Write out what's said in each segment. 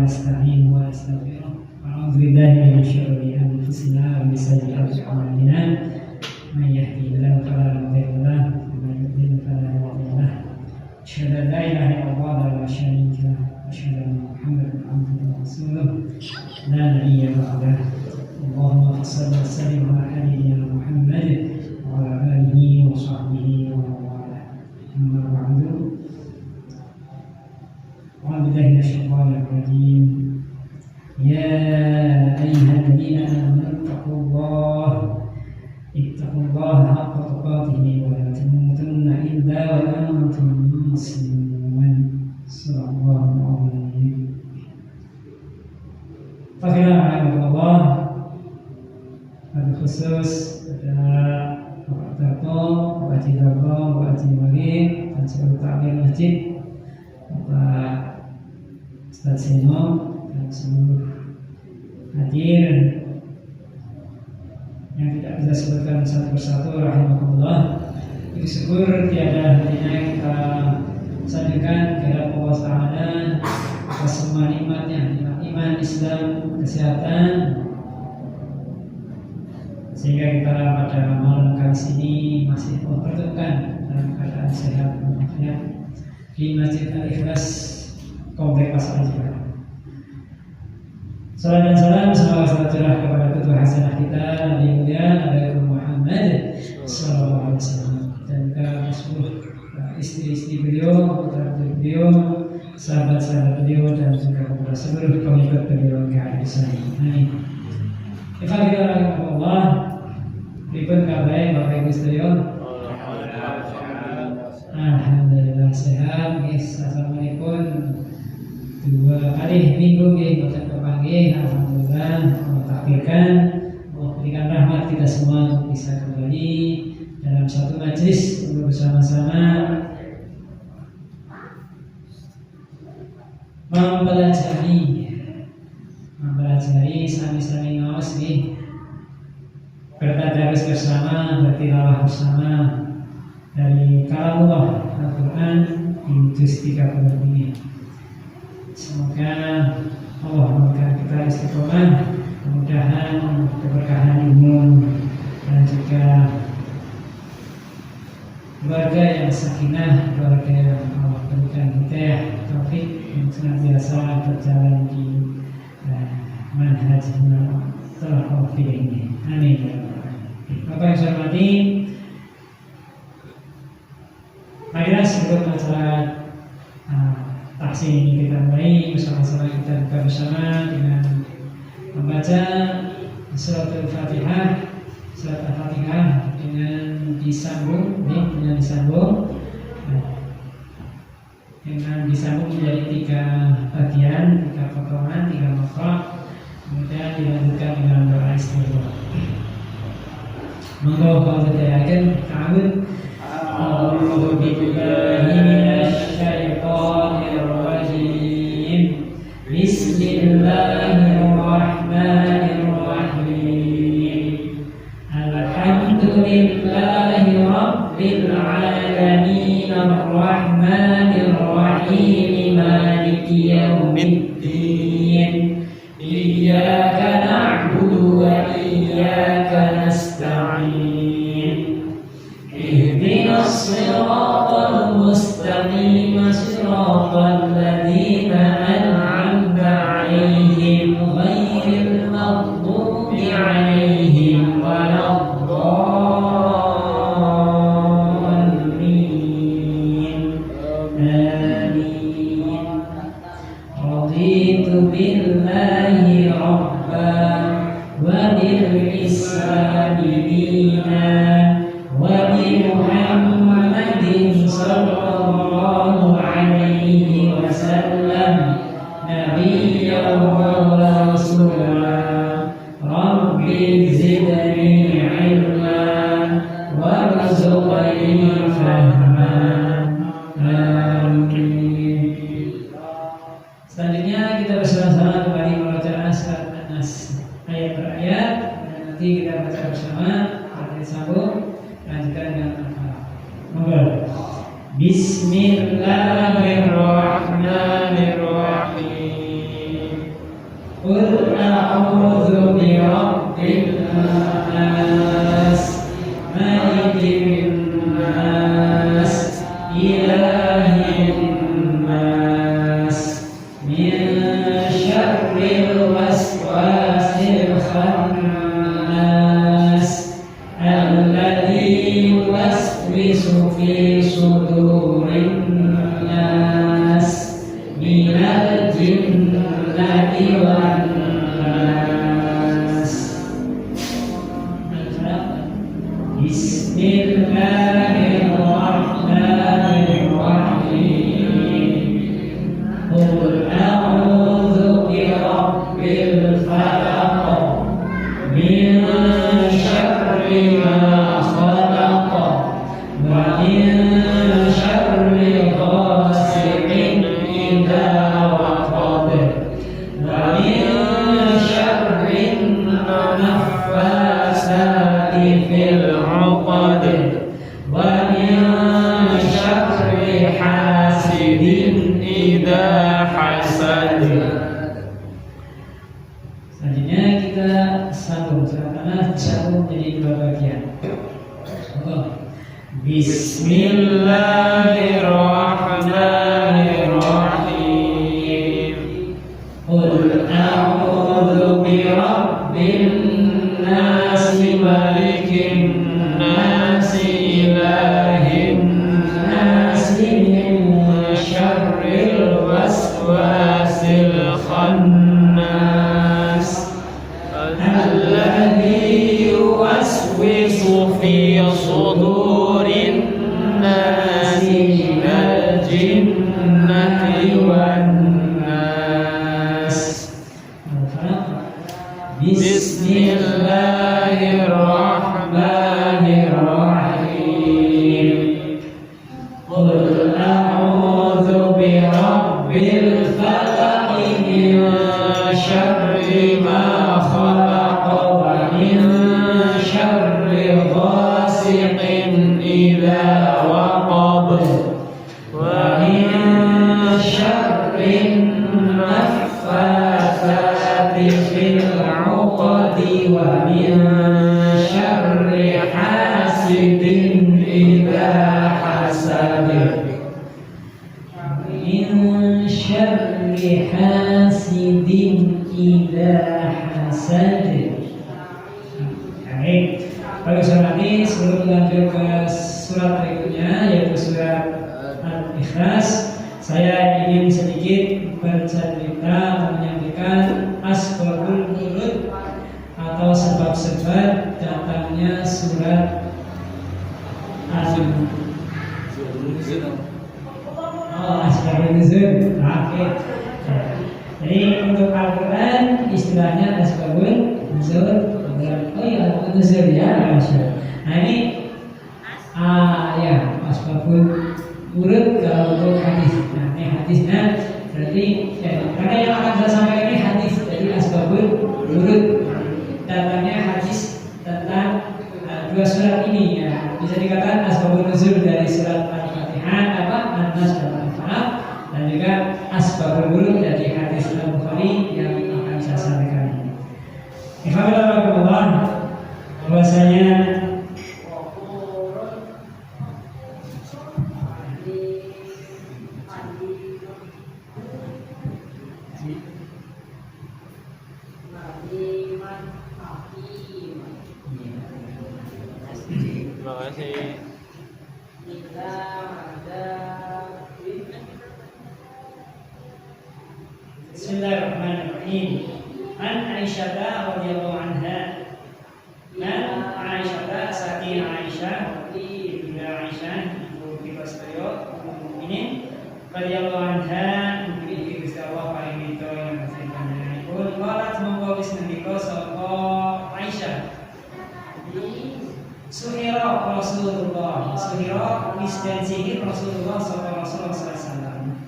ونستعينه ونستغفره ونعوذ بالله من شرور أنفسنا ومن سيئات أعمالنا من يهده الله فلا مضل له ومن يضلل فلا هادي له أشهد أن لا إله إلا الله لا شريك له وأشهد أن محمدا عبده ورسوله لا نبي بعده اللهم صل وسلم على حبيبنا محمد وعلى آله وصحبه ومن والاه أما بعد أعوذ بالله من الشيطان الرجيم يا أيها الذين آمنوا اتقوا الله حق تقاته ولا تموتن إلا وأنتم مسلمون صدق الله العظيم. Fakirah Allah pada khusus pada Bapak Darto, Bapak Haji Darto, Bapak Haji Wali dan seluruh takmir masjid, Bapak Ustaz Seno dan seluruh hadir yang tidak bisa sebutkan satu persatu rahimahullah. Puji syukur tiada hentinya kita sanjungkan kepada Allah Ta'ala atas semua nikmatnya, nikmat iman, Islam, kesehatan, sehingga kita pada malam kali ini masih mempertemukan dalam keadaan sehat walafiat di Masjid Al-Ikhlas Komplek Pasar Jaya. Salam dan salam semoga selalu curah kepada ketua hasanah kita Nabi mulia Nabi Muhammad sallallahu alaihi wasallam dan juga seluruh istri-istri beliau, putra-putri beliau, sahabat-sahabat beliau dan juga kepada seluruh pengikut beliau yang ada di sana. Amin. Alhamdulillah. Pripun kabar Bapak Ibu sekalian? Alhamdulillah sehat. Assalamualaikum. 2 kali minggu boten kepanggih. Alhamdulillah Allah takdirkan, Allah berikan rahmat kita semua untuk bisa kembali dalam satu majelis untuk bersama-sama mempelajari sami-sami ngawas nih, bertadarus bersama, bertilawah bersama dari kalamullah Al-Quran di juz 30 ini. Semoga Allah memberikan kita istiqomah, kemudahan, keberkahan ilmu dan juga keluarga yang sakinah, keluarga yang Allah berikan hidayah, taufik yang senantiasa berjalan di manhaj salafus ini. Amin. Bapak yang saya hormati, marilah sebelum acara tahsin ini kita mulai bersama-sama, kita buka bersama dengan membaca surat Al-Fatihah. Surat Al-Fatihah dengan disambung menjadi 3 bagian, 3 potongan, 3 makhraj, kemudian dilanjutkan dengan doa istighfar. Monggo kalau diayakan ta'awud. A'udzu billahi minasy syaithanir rajim. Bismillahirrahmanirrahim. Alhamdulillahi rabbil alamin arrahmanir rahim maliki yaumiddin. Iyyaka na'budu wa iyyaka nasta'in. Ihdinas siratal mustaqim, siratal ladzina an'amta 'alaihim ghairil maghdubi 'alaihim waladdallin. Amin. Raditu billahi rabban wa bil islami dinan wa bi Muhammadin sallallahu alaihi wasallam nabiyyan wa rasulan. Rabbi zidni ilman warzuqni fahman. Amin. Selanjutnya kita bersama-sama kembali membaca surat An-Nas ayat per ayat, dan nanti kita baca bersama ayat sambung lanjutkan dengan Al-Fatihah. Monggo. Bismillahirrahmanirrahim. Qul a'udzu birabbil nas, malikin nas, ilahin nas, min syarril waswasil khannas, alladzi yuwaswisu fi sudurin nas, minal jinnati wan nas. Bismillahirrahmanirrahim. Qul a'udzu birabbil falaq, min syarri ma khalaq, wa min syarri ghasiqin idza waqab, wa min syarri naffasati fil 'uqad, wa min syarri hasidin idza hasad. Selanjutnya kita sambung karena sambung jadi dua bagian. Bismillahirrahmanirrahim. Qul a'udzu birabbin nas, malikin nas, ilahin nas, min syarril waswasil khannas, alladzi yuwaswisu fi sudurin nasi, minal jinnati wan nas. Bismillahirrahmanirrahim. Qul a'udzu birabbil falaq, min syarri ma khalaq, wa min syarri ghasiqin idza waqab, wa min syarri naffasati fil 'uqad, wa min syarri hasidin idza hasad. Min syarri hasidin idza hasad. Baik, pada saat ini sebelum lanjut ke surat berikutnya yaitu surat Al-Ikhlas, saya ingin sedikit bercerita atau menyampaikan asbabul nuzul atau sebab-sebab datangnya surat Al-Nuzul. Asbabul nuzul. Oke. Jadi untuk Al-Quran istilahnya asbabul nuzul. Oh iya, nuzul ya, Masya. Nah ini ya asbabul urut kalau untuk hadis. Nah ini hadisnya berarti karena yang akan saya sampaikan ini hadis, jadi asbabul urut datangnya hadis tentang dua surat ini ya. Bisa dikatakan asbabun nuzul dari surat Al-Fatihah, An-Nas dan Al-Falaq, dan juga asbabul urut dari hadis Al-Bukhari yang akan saya sampaikan ini. Alhamdulillah, bahwasanya terima kasih. Bismillahirrahmanirrahim. An Aisyah radhiyallahu anha. An Aisyah saking Aisyah, Ibnu Aisyah, ibu kita sekalian, mukminin radhiyallahu anha, mugi Gusti Allah paring ridho yang panjenenganipun. Qalat monggo wis ngendika sapa Aisyah. Suhira Rasulullah, suhira wis den sihir Rasulullah sallallahu alaihi wasallam.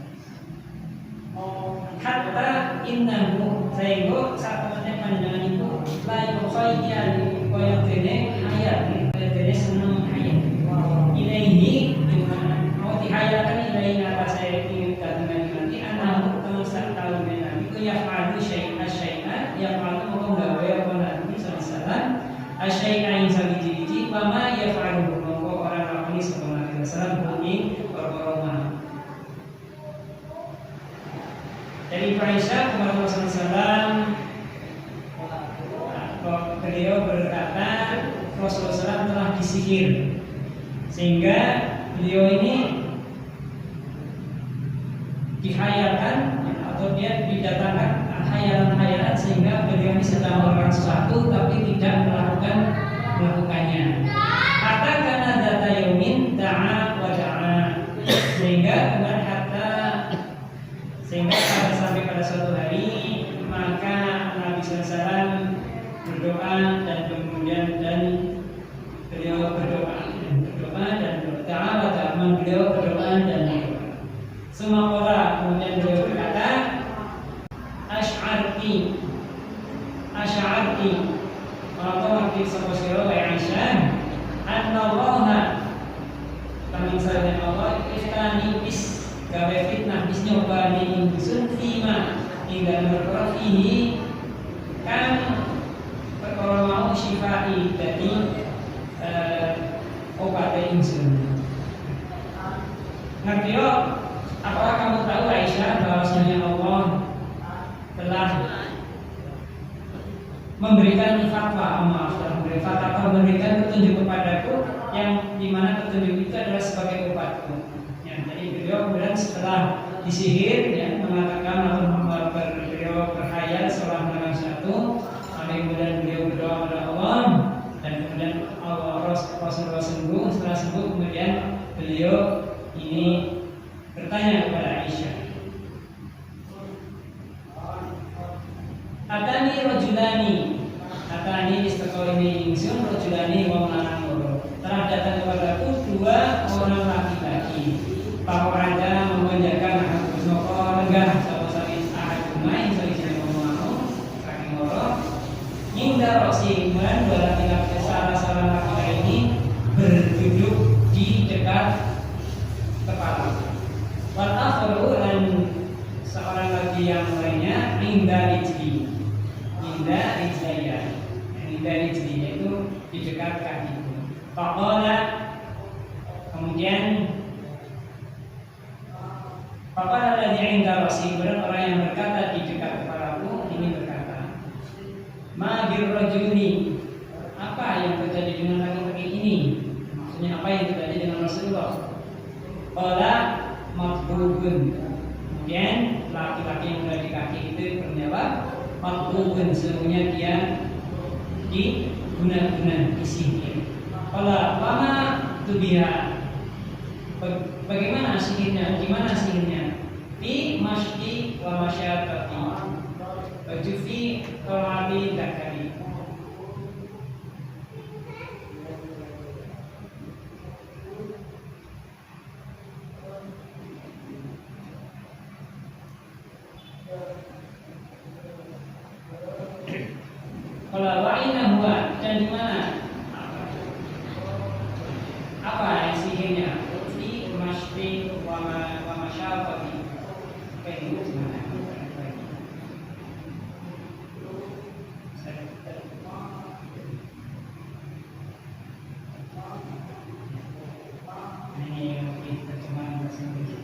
Hatta innahu sehingga saat temannya panjenengan itu la yukhayya li wayatene hayat wayatene seneng hayat ilaihi dimana mau dihayakan ilaihi apa saya ingin katakan nanti anak teman saat tahu nanti itu ya fadu syai'ah yang paling mau gawe apa Nabi sallallahu asyai'ain sabiji wa ma yaf'alu mongko ora lakoni sapa Nabi sallallahu alaihi wasallam. Dari Aisyah kepada Rasulullah SAW, beliau berkata Rasulullah SAW telah disihir, sehingga beliau ini dihayalkan atau dia didatangkan hayalan-hayalan sehingga beliau ini sedang melakukan sesuatu tapi tidak melakukannya. Hatta kana data yaumin da'a wa da'a, sehingga sampai pada suatu hari maka Nabi SAW berdoa dan kemudian beliau berdoa dan beliau berdoa dan berdoa. Semua orang kemudian beliau berkata, Asy'arti Maka makin seposiro Aisyah Annallaha kami sahaja Allah iftani bis gawe fitnah bis nyobani ingsun fima hingga berprofihi kan perkara mau syifai dari obatnya ingsun. Ngerti yo? Apakah kamu tahu Aisyah bahwasanya Allah telah memberikan fatwa, memberikan petunjuk kepadaku yang dimana petunjuk itu adalah sebagai obatku. Ya, jadi beliau kemudian setelah disihir, ya, mengatakan atau beliau berkhayal setelah melakukan sesuatu, kemudian beliau berdoa kepada Allah dan kemudian Rasulullah sembuh. Setelah sembuh kemudian beliau ini bertanya kepada Aisyah, Atani istiqolini ingsun rojulani wong lanang loro. Telah datang kepadaku dua orang laki-laki. Bahwa ada memanjakan aku noko lenggah sama saling ahad kumai saling ngomong aku saking loro. Hingga rosi kemudian dua laki-laki salah laki-laki ini berduduk di dekat kepala. Wal akharu dan seorang lagi yang lainnya Indah rijliya itu di dekat kakiku. Faqala kemudian alladhi inda rasi, orang yang berkata di dekat kepalaku ini berkata, ma birrajuli, apa yang terjadi dengan laki-laki ini? Maksudnya apa yang terjadi dengan Rasulullah? Qala matbubun. Kemudian laki-laki yang berada di kaki itu menjawab, matbubun, sesungguhnya dia diguna-guna disihir. Qala fama tubiha, bagaimana sihirnya? Gimana sihirnya? Fi masyi wa masyaqati wa fi qawali dakari. Kalau wa'ina huwa, dan di mana? Apa yang sihirnya? Di masyi wa masyaqati. Ini gimana? Ini mungkin terjemahan bahasa Inggris.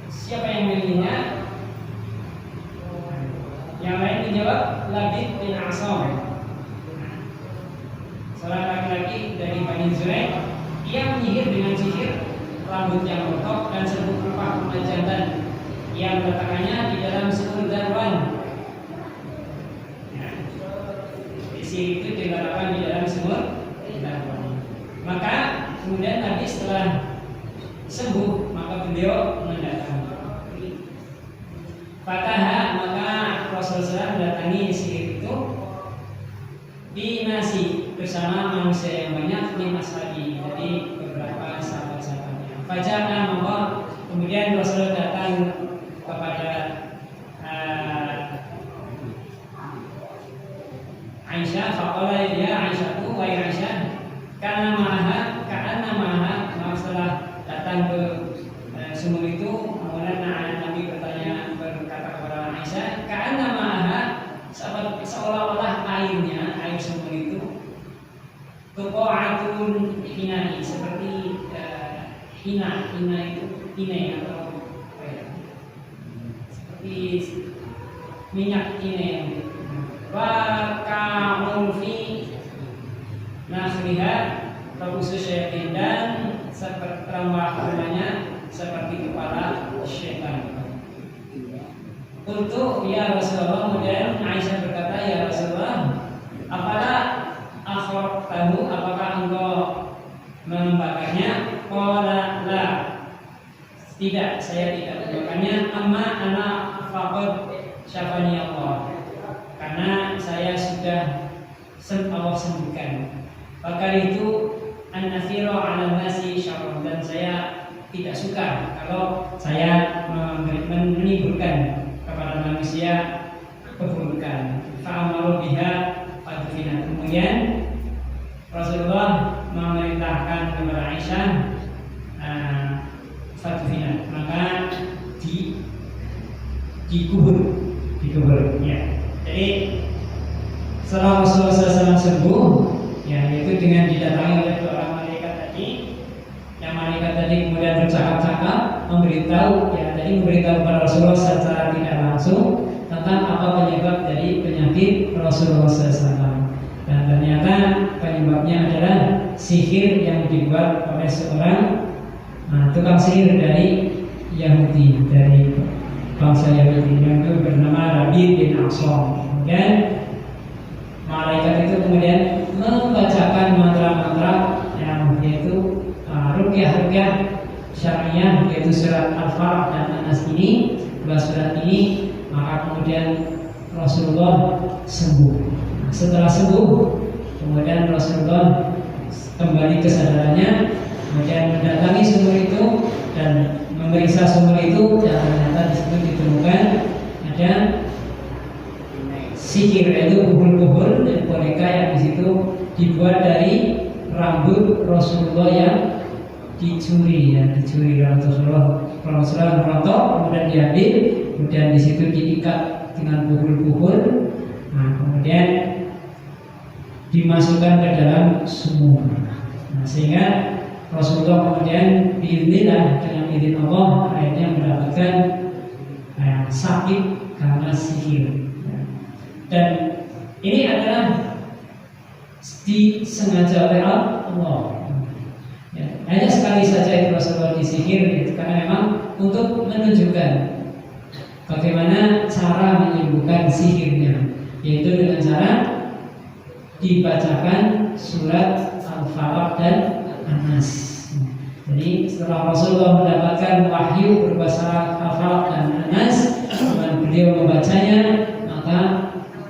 Siapa yang milihnya? Yang lain menjawab Labid bin Asam, seorang laki-laki dari Bani Zuraik. Ia menyihir dengan sihir rambut yang rontok dan serbuk rupa pemanjatan yang letakkannya di dalam sumur darwan. Sihir itu diletakkan di dalam sumur darwan. Maka kemudian Nabi setelah sembuh maka beliau mendatangi. Fataha, maka Rasulullah mendatangi sihir itu binasi bersama manusia yang banyak di lagi, jadi beberapa sahabat-sahabatnya. Faja'a maka kemudian Rasulullah datang kepada Aisyah. Faqala Qala ya Aisyah, wahai Aisyah, karena maha maaf setelah datang ke sumur itu, kemudian Nabi berkata kepada Aisyah, karena maha seolah-olah air sumur itu tuqa'atun hinai, seperti hina itu hina atau apa ya, seperti minyak hina. Wa ka'un fi nakhriha, khusus syaitan, dan seperti rambahnya seperti kepala syaitan. Untuk ya Rasulullah, kemudian Aisyah berkata, ya Rasulullah, apakah engkau membakarnya? Qala la, tidak, saya tidak membakarnya. Amma ana faqad syafani Allah, karena saya sudah Allah sembuhkan. Bakar itu an-nathira 'ala nasi syarrun, dan saya tidak suka kalau saya menimbulkan kepada manusia keburukan. Fa'amaru biha fadfina. Kemudian Rasulullah memerintahkan kepada Aisyah fadfina, maka dikubur ya. Jadi setelah Rasulullah SAW sembuh, ya, yaitu dengan didatangi oleh dua malaikat tadi, yang malaikat tadi kemudian bercakap-cakap memberitahu kepada Rasulullah secara tidak langsung tentang apa penyebab dari penyakit Rasulullah SAW. Dan ternyata penyebabnya adalah sihir yang dibuat oleh seorang tukang sihir dari Yahudi, dari bangsa Yahudi, yang itu bernama Rabi bin Aqsam. Dan malaikat itu kemudian membacakan mantra-mantra yang yaitu ruqyah syar'iyah, yaitu surat Al-Falaq dan An-Nas ini, dua surat ini, maka kemudian Rasulullah sembuh. Setelah sembuh, kemudian Rasulullah kembali kesadarannya, kemudian mendatangi sumur itu dan memeriksa sumur itu, dan ternyata di situ ditemukan ada sihir, yaitu buhul-buhul dan boneka yang di situ dibuat dari rambut Rasulullah yang dicuri Rasulullah merontok, kemudian diambil, kemudian di situ diikat dengan buhul-buhul, kemudian dimasukkan ke dalam sumur. Sehingga Rasulullah kemudian biiznillah, dengan izin Allah, akhirnya mendapatkan sakit karena sihir. Dan ini adalah disengaja oleh Allah. Ya, hanya sekali saja itu Rasulullah disihir, karena memang untuk menunjukkan bagaimana cara menyembuhkan sihirnya, yaitu dengan cara dibacakan surat Al-Falaq dan An-Nas. Jadi setelah Rasulullah mendapatkan wahyu berupa surat Al-Falaq dan An-Nas, dan beliau membacanya, maka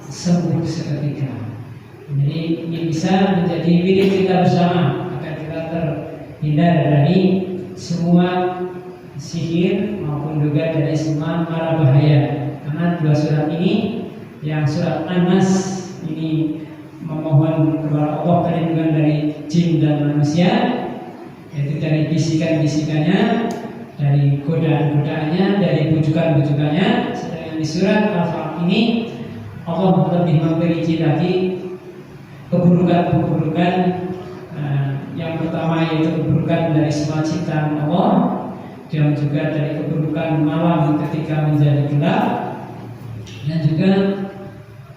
sembuh seketika. Jadi ini bisa menjadi wirid kita bersama agar kita terhindar dari semua sihir maupun juga dari semua mara bahaya. Karena dua surat ini, yang surat An-Nas ini memohon kepada Allah perlindungan dari jin dan manusia, yaitu dari bisikan-bisikannya, dari godaan-godaannya, dari bujukan-bujukannya. Sedangkan di surat Al-Falaq ini Allah lebih memperinci lagi keburukan-keburukan. Yang pertama yaitu keburukan dari semua ciptaan Allah, dan juga dari keburukan malam ketika menjadi gelap, dan juga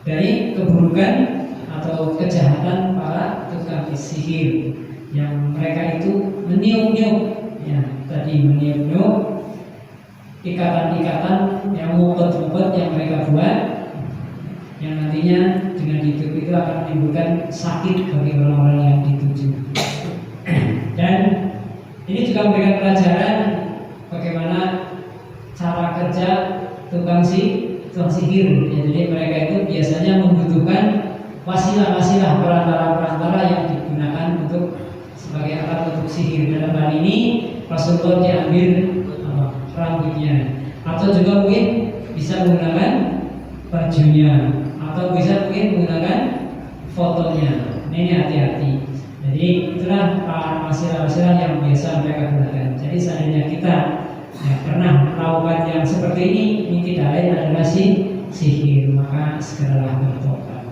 dari keburukan atau kejahatan para tukang sihir, yang mereka itu meniup-niup, ya, tadi meniup-niup ikatan-ikatan yang ngumpet-ngumpet yang mereka buat, yang nantinya dengan itu akan menimbulkan sakit bagi orang-orang yang dituju. Dan ini juga memberikan pelajaran bagaimana cara kerja tukang sihir. Ya, jadi mereka itu biasanya membutuhkan wasilah-wasilah, perantara-perantara yang digunakan untuk sebagai alat untuk sihir. Dalam hal ini Rasulullah diambil rambutnya, atau juga mungkin bisa menggunakan bajunya, atau bisa mungkin menggunakan fotonya. Ini hati-hati. Jadi itulah wasilah-wasilah yang biasa mereka gunakan. Jadi seandainya kita pernah melakukan yang seperti ini tidak lain adalah sihir, maka segeralah bertobat.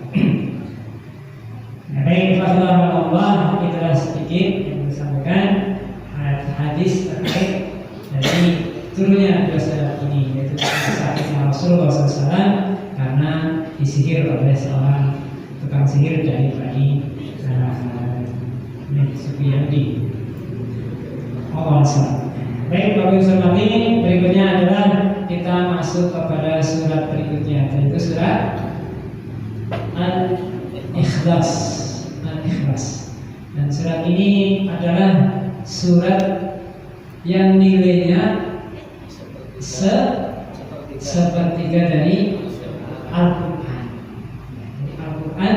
Baik, Allah, itulah sedikit yang disampaikan hadis terkait dari turunnya dosa ini, yaitu sakitnya Rasulullah SAW karena disihir oleh seorang tukang sihir dari Bani Sufyani. Allah SWT. Baik, Bapak Ibu sekalian, berikutnya adalah kita masuk kepada surat berikutnya, yaitu surat Al-Ikhlas. Al-Ikhlas. Dan surat ini adalah surat yang nilainya sepertiga dari Al-Quran. Al-Quran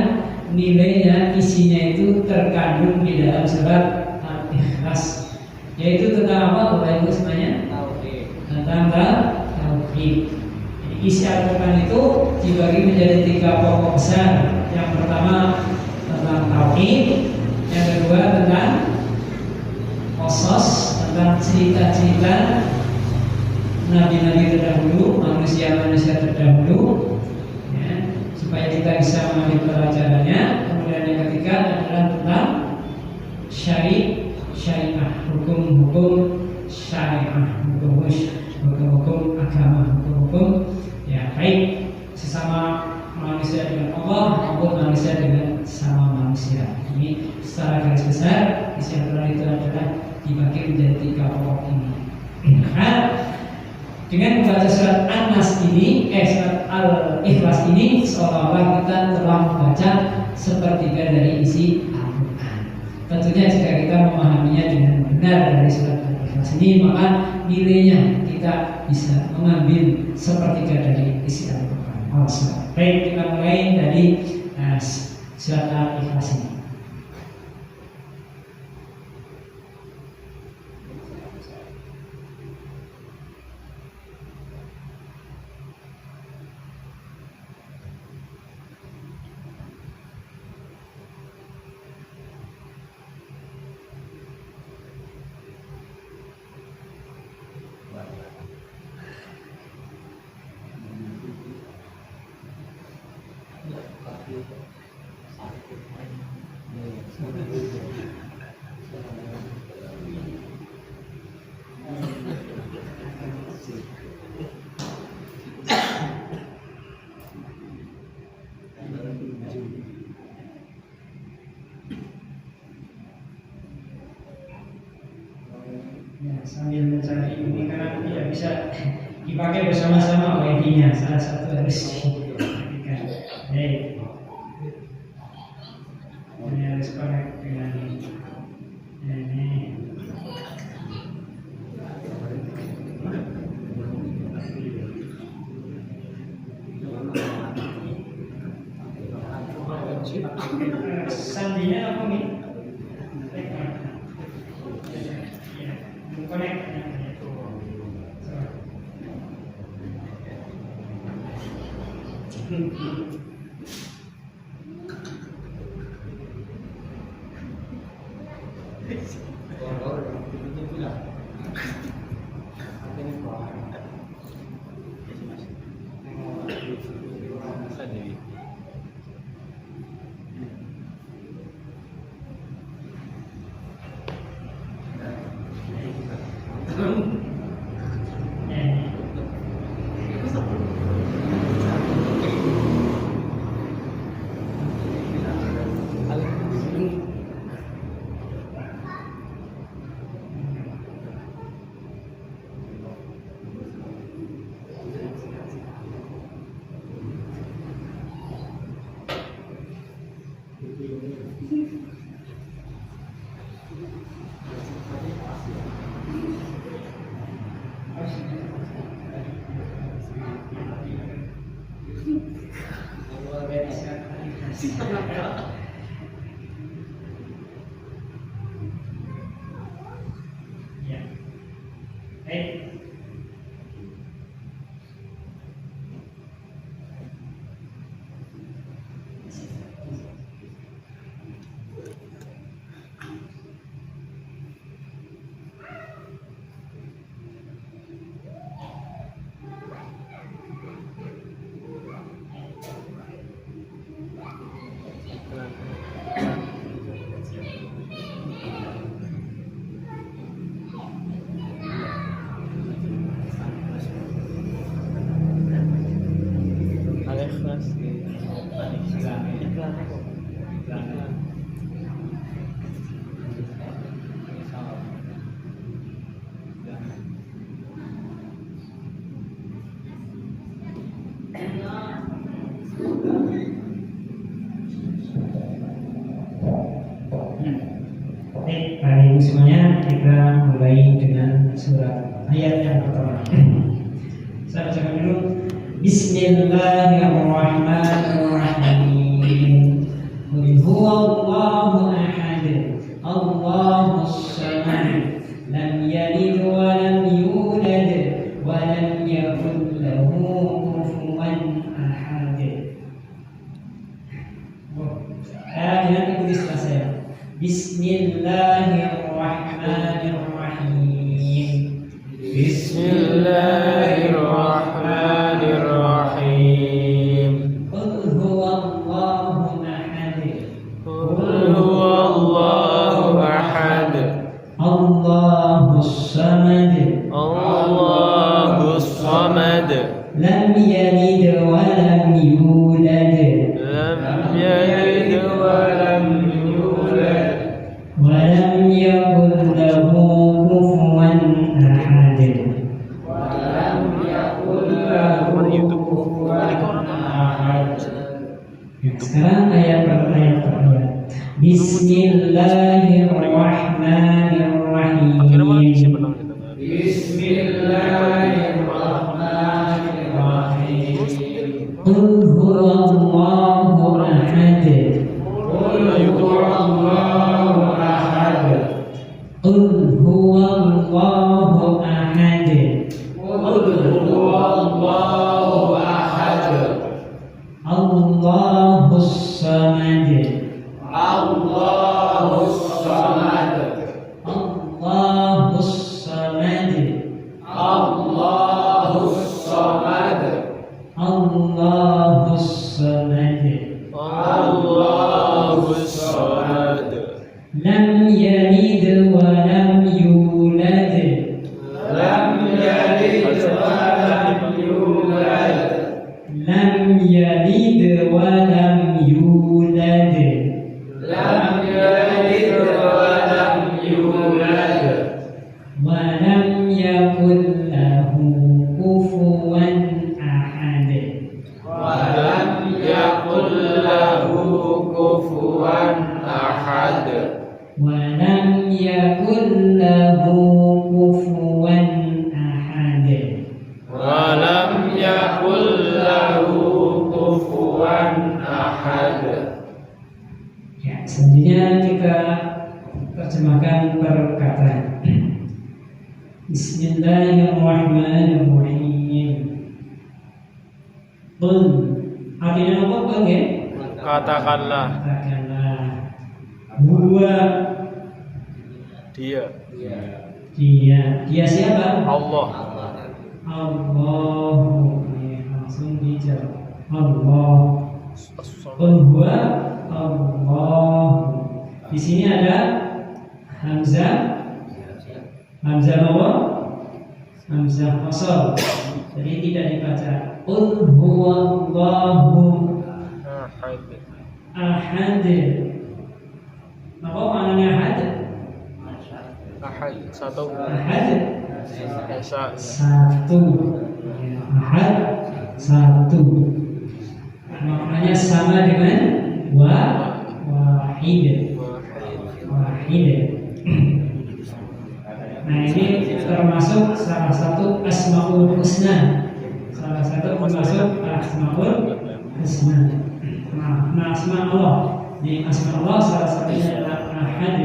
nilainya, isinya itu terkandung di dalam surat Al-Ikhlas. Yaitu tentang apa Bapak Ibu semuanya? Tentang tauhid. Jadi isi Al-Quran itu dibagi menjadi 3 pokok besar. Yang pertama tentang tauhid, yang kedua tentang qasas, tentang cerita-cerita nabi-nabi terdahulu, manusia-manusia terdahulu, ya, supaya kita bisa mengambil pelajarannya. Kemudian yang ketiga adalah tentang syariah, hukum-hukum syariah, hukum-hukum agama, hukum-hukum ya baik sesama manusia dengan Allah maupun manusia dengan sama manusia. Ini secara garis besar isi Al-Quran itu adalah dibagi menjadi 3 pokok ini. Nah, dengan membaca surat An-Nas ini, surat Al-Ikhlas ini, seolah-olah kita telah membaca sepertiga dari isi Al-Quran. Tentunya jika kita memahaminya dengan benar dari surat Al-Ikhlas ini, maka nilainya kita bisa mengambil sepertiga dari isi Al-Quran. Baik, kita mulai dari surat Al-Ikhlas ini. Sambil mencari ini karena tidak bisa dipakai bersama-sama WiFi-nya, salah satu harus dimatikan. Baik, ini harus connect dengan ini. Sandinya apa nih? Connect. Ya. Baik. Baik, Bapak Ibu semuanya, kita mulai dengan surat ayat yang pertama. Saya bacakan dulu. Bismillahirrahmanirrahim. Qul huwallahu ahad, Allahus samad, lam yalid wa lam yulad wa lam yakul lahu kufuwan ahad. Dengan ikuti setelah saya. Bismillahirrahmanirrahim. Bismillahirrahmanirrahim. Qul huwallahu ahad. Qul huwallahu ahad. Allahus samad. Allahus samad. Lam yalid wa lam yulad. Lam yalid wa lam yulad. Wa lam yakul lahu kufuwan ahad. Sekarang ayat per ayat. Bismillahirrahmanirrahim. Bismillahirrahmanirrahim. Qul huwallahu ahad. Qul huwallahu ahad. Qul huwallahu ahad. Qul huwallahu ahad. Allahus samad. Allahus samad. Allahus samad. Allahus samad. Allahus samad. Allahus samad. Lam yalid wa lam yulad. Lam yalid wa lam yulad. Lam yalid wa lam yulad. Lam yalid wa lam yulad. Wa lam yakul lahu kufuwan ahad. Wa lam yakul lahu kufuwan ahad. Wa lam yakul lahu kufuwan ahad. Wa lam yakul lahu kufuwan ahad. Ya, selanjutnya kita terjemahkan per kata. Bismillahirrahmanirrahim. Qul. Artinya apa Qul ya? Katakanlah Katakanlah. Huwa. dia Dia siapa? Allah. Allah. Ya, langsung dijawab. Allah. Qul huwa Allah. Di sini ada hamzah. Hamzah apa? Hamzah qasar. Jadi tidak dibaca. Qul huwallahu Ahad. ahad. Apa maknanya ahad? Ahad satu. Ahad Esa. satu. Ahad satu. Maknanya sama dengan wahid. Wahid. Nah, ini termasuk salah satu asmaul husna. Salah satu termasuk asmaul husna. Nah, asma Allah. Di asma Allah salah satunya adalah ahad.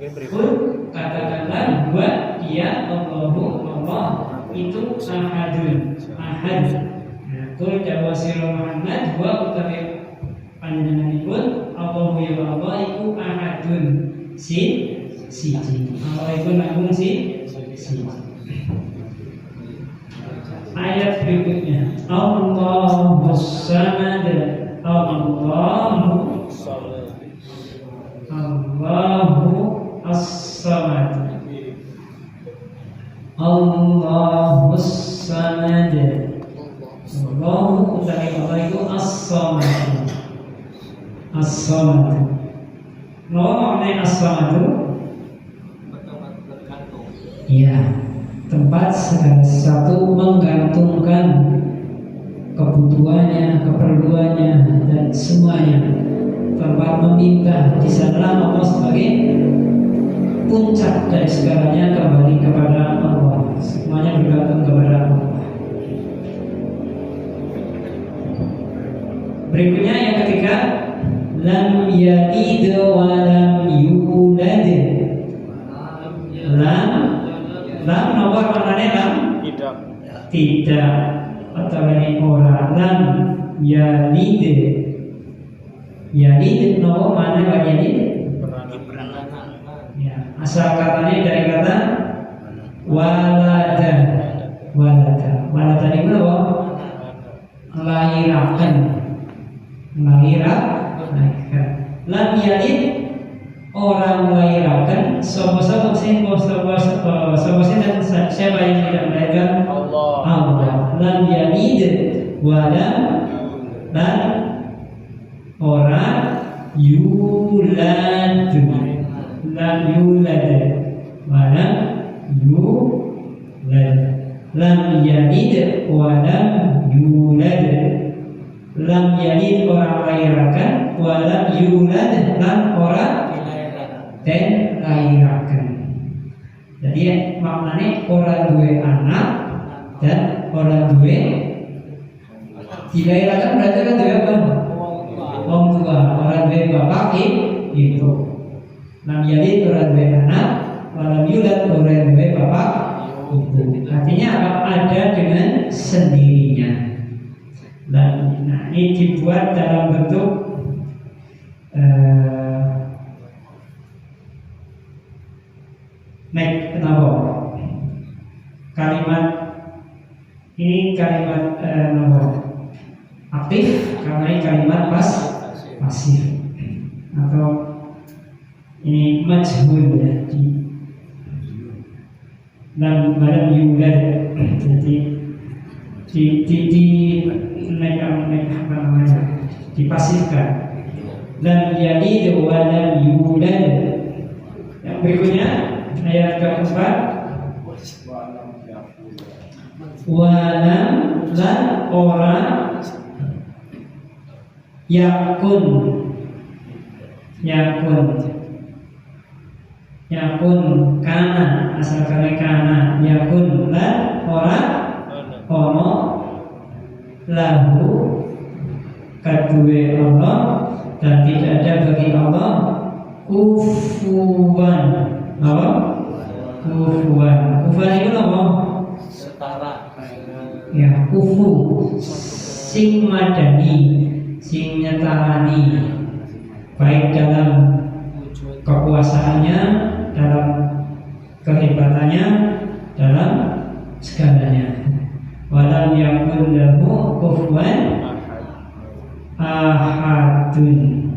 Qul, katakanlah buat dia Allahu Allah itu ahadun. Ahad. Qul dawa sira Muhammad wa utawi panjenenganipun Allahu ya Allah iku ahadun. Siji. Allah iku nanggung siji. Ayat berikutnya. Allahus samad. Allahu as-samad. Allahus samad. Allahu utawi Allah iku as-samad. As-samad. Nama maknanya as-samad? Iya, tempat segala sesuatu menggantungkan kebutuhannya, keperluannya, dan semuanya. Tempat meminta, di sanalah Allah sebagai puncak dari segalanya, kembali kepada Allah. Semuanya bergantung kepada Allah. Berikutnya yang ketiga, lam yalid wa lam yulad. Lam nomor maknanya lam tidak atau ini ora. Lam yalid. Yalid nomor mana bagi yalid? Ya, asal katanya dari kata walada. Walada ini apa? Melahirkan. Lam yalid orang melahirkan. Sopo-sopo sih dan siapa yang tidak melahirkan? Allah. Lam yalid walam dan orang yulad. Lam yulad walam yulad. Lam yalid walam yulad. Lam yalid orang melahirkan, walam yulad dan orang lahirkan. Jadi maknanya orang dua anak dan orang dua dilahirkan berarti kan dua apa? Orang tua, orang dua bapak ibu. Lam yalid orang dua anak, walam yulad orang dua bapak ibu. Artinya apa? Ada dengan sendirinya. Dan ini dibuat dalam bentuk kenapa? Kalimat ini kalimat aktif, karena ini kalimat pasif atau ini majhul ya. Dan badan yulad, jadi dipasifkan. Dan yalid wa lam yulad. Yang berikutnya ayat keempat, walam dan orang yakun kana, asal kata kana, yakun dan orang ono lahu kedua Allah, dan tidak ada bagi Allah kufuwan. Apa? Kufuwan itu apa? Setara. Ya, kufu sing madani, sing nyetarani, baik dalam kekuasaannya, dalam kehebatannya, dalam segalanya. Walam yakun lahu kufuwan ahadun.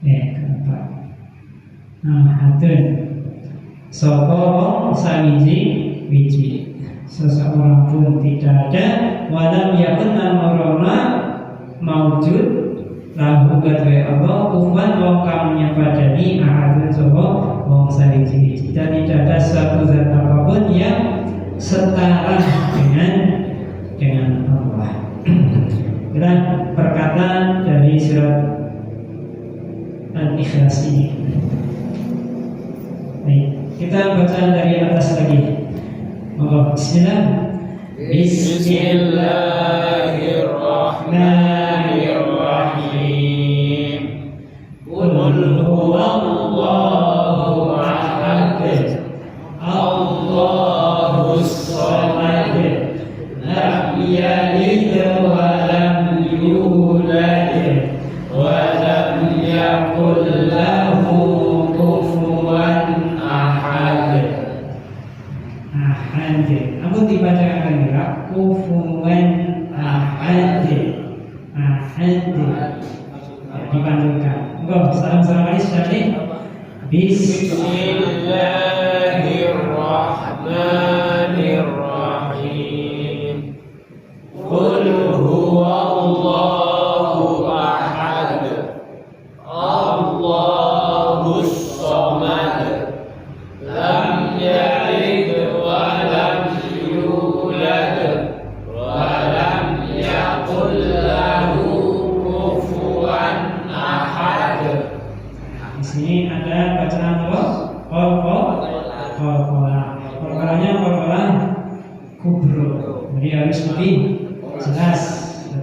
Keempat. Ahadun. Sapa sawiji wiji. Seseorang pun tidak ada. Walam yakun lamorona maujud lahu gadwe Allah kufuwan wong kamunya padani ahadun sapa wong sawiji wiji. Dan tidak ada suatu zat apapun yang setara dengan Allah. Kita perkataan dari surat Al-Ikhlas ini. Baik, kita baca dari atas lagi. Bismillah. Bismillahirrahmanirrahim. Qul huwallahu ahad. Allahus samad. Lam yalid wa lam yulad wa lam yakul lahu kufuwan ahad. Ampun dibacakan lagi ya. Kufuwan ahad. Dipanggilkan. Enggak, salam-salam lagi sekali. Bismillahirrahmanirrahim. Qul huwallahu ahad. Allahus samad. Lam yalid wa lam yulad wa lam yakul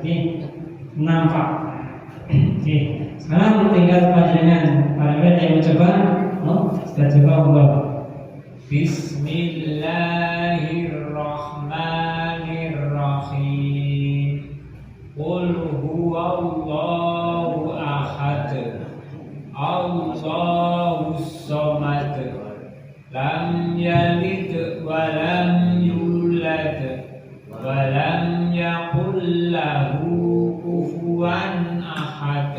lebih nampak. Oke, sekarang tinggal panjenengan para murid yang mencoba. Kita coba mulai. Bismillahirrahmanirrahim. Qul huwallahu ahad. Allahus samad. Lam yalid wa lam yulad wa lam yakul lahu kufuwan ahad.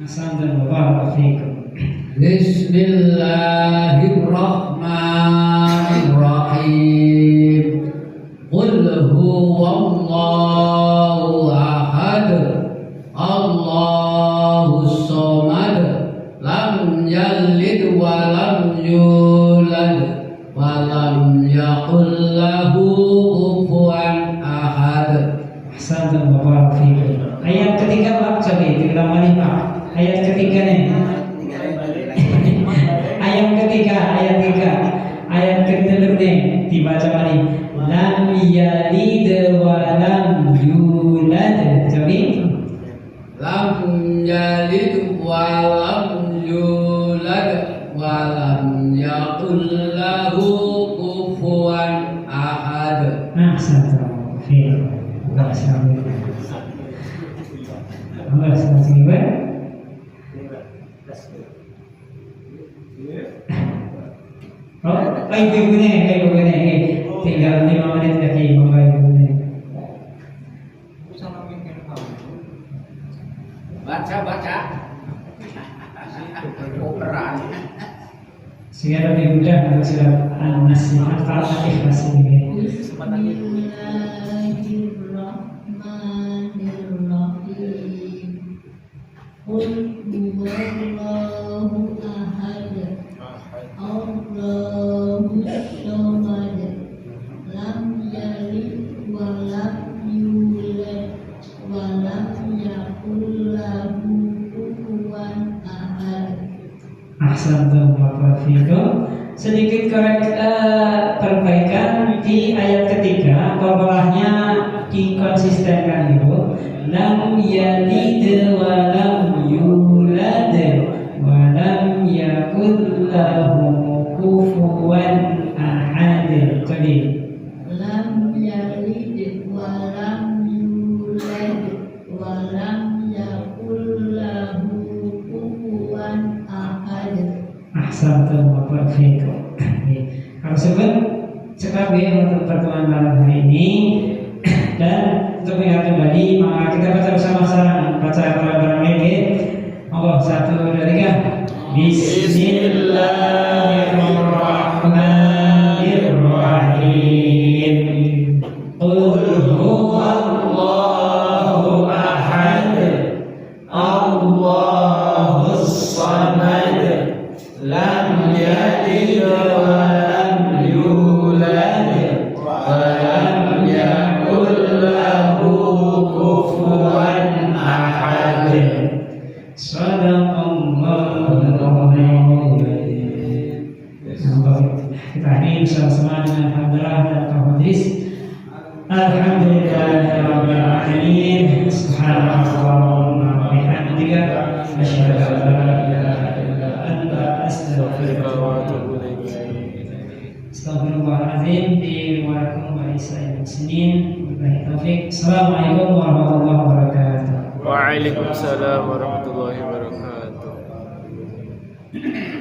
Hasan wa fiikum. Bismillahirrahmanirrahim. Qul huwallahu ahad. Allahus samad. Lam yalid wa lam yulad wa lam yakul lahu kufuwan ahad. Hasan wa fiikum. Ayat ketiga Pak, coba kita balik Pak. Ayat ketiga nih. Ayat ketiga nih dibaca balik. Lam yalid wa lam yulad. Coba. Lam yalid wa lam yulad wa lam yakul lahu kufuwan ahad. Hasan wa fiikum. Allah SWT. Kayak begini, tinggal 5 menit lagi begini. Baca. Operan. Sehingga lebih mudah untuk sudah an-nasihat al-ikhlas ini. Qul huwallahu ahad. Allahus samad. Lam yalid wa lam yulad wa lam yakul lahu kufuwan ahad. Ahsantum wa barakallahu. Sedikit perbaikan di ayat ketiga, bawahnya dikonsistenkan dulu. Lam yalid wa lam yulad wa lam yakul lahu kufuwan ahad. Jadi Lam yalid wa lam yulad wa lam yakul lahu kufuwan ahad. ahsantum wa barakallahu. Kalau sebut sekali untuk pertemuan malam hari ini. Dan untuk mengingat kembali, maka kita baca bersama-sama, baca bareng-bareng lagi. Allah 1, 2, 3. Bismillahirrahmanirrahim. Qul huwallahu ahad. Allahus samad. Lam yalid wa lam yulad wa lam yakul lahu kufuwan ahad. Sadaqallahul azim. Kita akhiri bersama-sama dengan hamdalah dan tahmidis. Alhamdulillahirabbil alamin. Subhanallahumma wa bihamdika asyhadu an la ilaha illa anta astaghfiruka wa atubu ilaik. Astagfirullahaladzim di walakum wa isa'il muslimin. Wabillahi taufiq. Assalamualaikum warahmatullahi wabarakatuh. Waalaikumsalam warahmatullahi wabarakatuh.